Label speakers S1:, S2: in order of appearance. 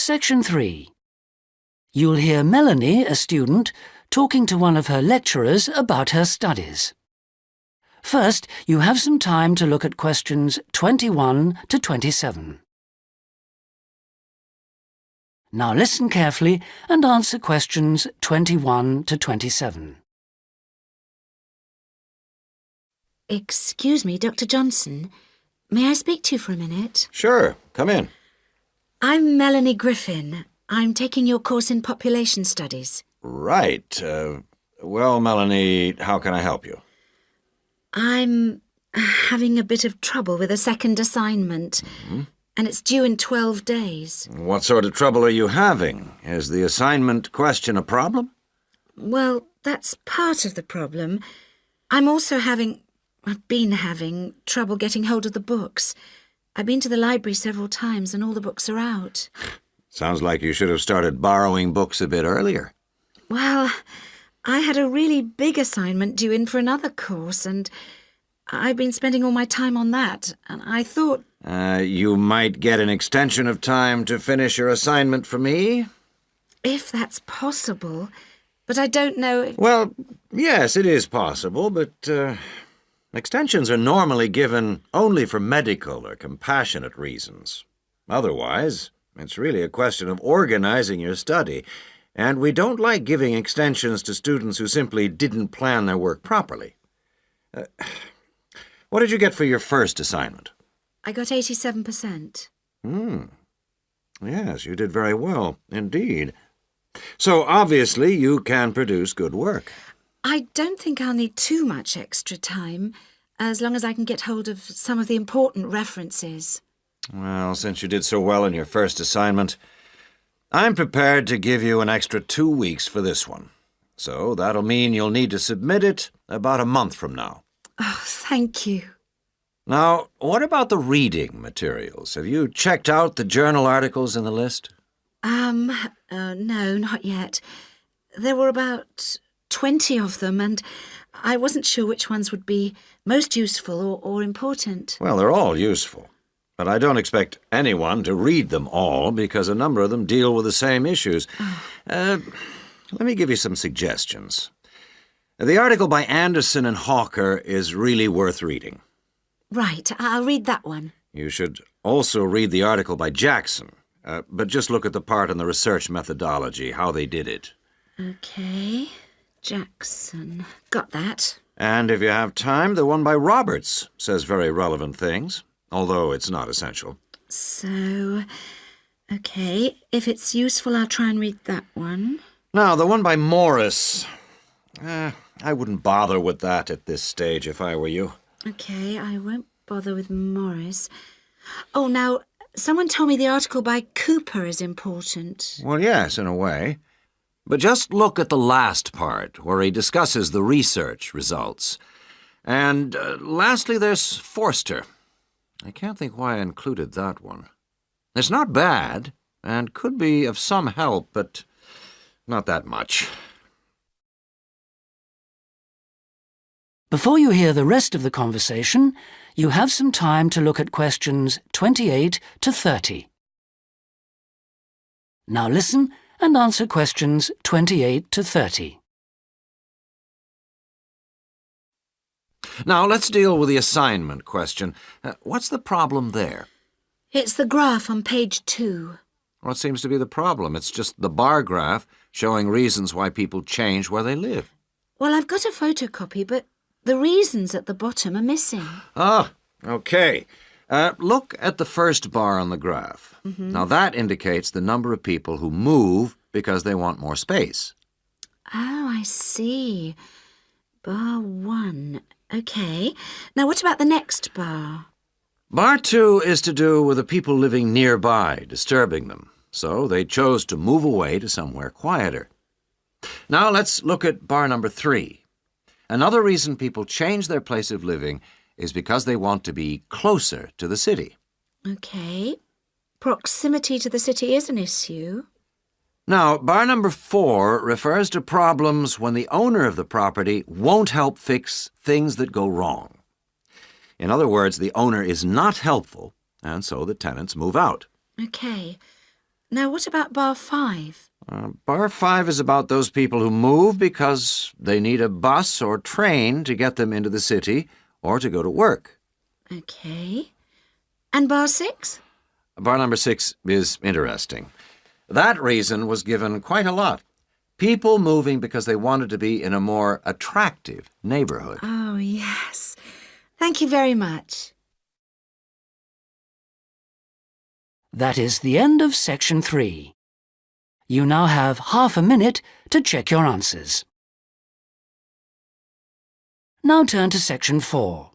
S1: Section 3. You'll hear Melanie, a student, talking to one of her lecturers about her studies. First, you have some time to look at questions 21 to 27. Now listen carefully and answer questions 21 to 27.
S2: Excuse me, Dr. Johnson. May I speak to you for a minute?
S3: Sure, come in.
S2: I'm Melanie Griffin. I'm taking your course in population studies.
S3: Right. Well, Melanie, how can I help you?
S2: I'm having a bit of trouble with a second assignment, and it's due in 12 days.
S3: What sort of trouble are you having? Is the assignment question a problem?
S2: Well, that's part of the problem. I've been having trouble getting hold of the books. I've been to the library several times and all the books are out.
S3: Sounds like you should have started borrowing books a bit earlier.
S2: Well, I had a really big assignment due in for another course, and I've been spending all my time on that, and I thought...
S3: You might get an extension of time to finish your assignment for me?
S2: If that's possible, but I don't know...
S3: Well, yes, it is possible, but extensions are normally given only for medical or compassionate reasons. Otherwise, it's really a question of organizing your study, and we don't like giving extensions to students who simply didn't plan their work properly. What did you get for your first assignment?
S2: I got 87%.
S3: Yes, you did very well, indeed. So, obviously, you can produce good work.
S2: I don't think I'll need too much extra time, as long as I can get hold of some of the important references.
S3: Well, since you did so well in your first assignment, I'm prepared to give you an extra 2 weeks for this one. So that'll mean you'll need to submit it about a month from now.
S2: Oh, thank you.
S3: Now, what about the reading materials? Have you checked out the journal articles in the list?
S2: No, not yet. There were about 20 of them, and I wasn't sure which ones would be most useful or important.
S3: Well, they're all useful. But I don't expect anyone to read them all because a number of them deal with the same issues. Let me give you some suggestions. The article by Anderson and Hawker is really worth reading.
S2: Right, I'll read that one.
S3: You should also read the article by Jackson, but just look at the part on the research methodology, how they did it.
S2: Okay, Jackson. Got that.
S3: And if you have time, the one by Roberts says very relevant things, although it's not essential.
S2: So, okay, if it's useful, I'll try and read that one.
S3: Now, the one by Morris, I wouldn't bother with that at this stage if I were you.
S2: Okay, I won't bother with Morris. Oh, now, someone told me the article by Cooper is important.
S3: Well, yes, in a way. But just look at the last part, where he discusses the research results. And lastly, there's Forster. I can't think why I included that one. It's not bad, and could be of some help, but not that much.
S1: Before you hear the rest of the conversation, you have some time to look at questions 28 to 30. Now listen and answer questions 28 to 30.
S3: Now, let's deal with the assignment question. What's the problem there?
S2: It's the graph on page 2.
S3: What seems to be the problem? It's just the bar graph showing reasons why people change where they live.
S2: Well, I've got a photocopy, but the reasons at the bottom are missing.
S3: Ah, okay. Look at the first bar on the graph. Now, that indicates the number of people who move because they want more space.
S2: Oh, I see. Bar 1. Okay. Now, what about the next bar?
S3: Bar 2 is to do with the people living nearby, disturbing them. So they chose to move away to somewhere quieter. Now, let's look at bar number 3. Another reason people change their place of living is because they want to be closer to the city.
S2: Okay. Proximity to the city is an issue.
S3: Now, bar number 4 refers to problems when the owner of the property won't help fix things that go wrong. In other words, the owner is not helpful, and so the tenants move out.
S2: Okay. Now, what about bar 5?
S3: Bar 5 is about those people who move because they need a bus or train to get them into the city or to go to work.
S2: OK. And bar 6?
S3: Bar number 6 is interesting. That reason was given quite a lot. People moving because they wanted to be in a more attractive neighborhood.
S2: Oh, yes. Thank you very much.
S1: That is the end of section 3. You now have half a minute to check your answers. Now turn to section 4.